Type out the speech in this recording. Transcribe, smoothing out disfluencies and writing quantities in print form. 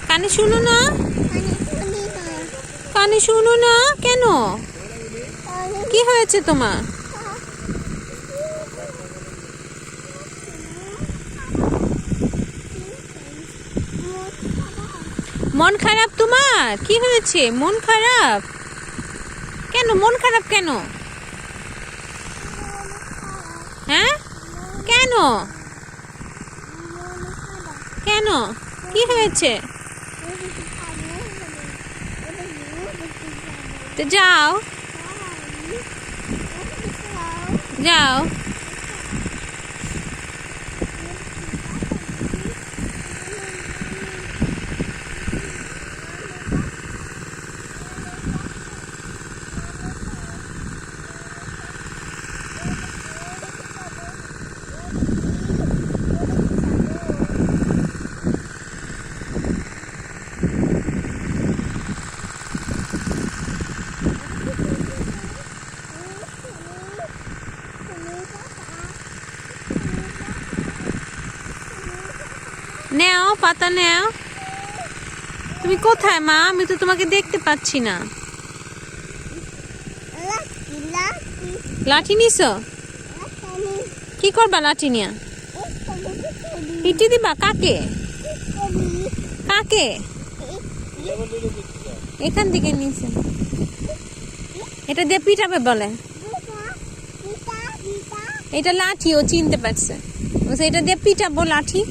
কানে শুনো না? কানে শুনো না কেন? কি হয়েছে তোমার? মন খারাপ তোমার? কি হয়েছে? মন খারাপ কেন? মন খারাপ কেন? হ্যাঁ, কেন? কেন? কি হয়েছে? তো যাও যাও। নেও পাতা নেও। তুমি কোথায় মা? আমি তো তোমাকে দেখতে পাচ্ছি না। লাঠি নিছো? কি করবা লাঠি নিয়া? পিটি দিবা? কাকে? কাকে? এখান থেকে নিছে। এটা দিয়ে পিটাবে বলে। এটা লাঠি, ও চিনতে পারছে। এটা দিয়ে পিটাবো লাঠি।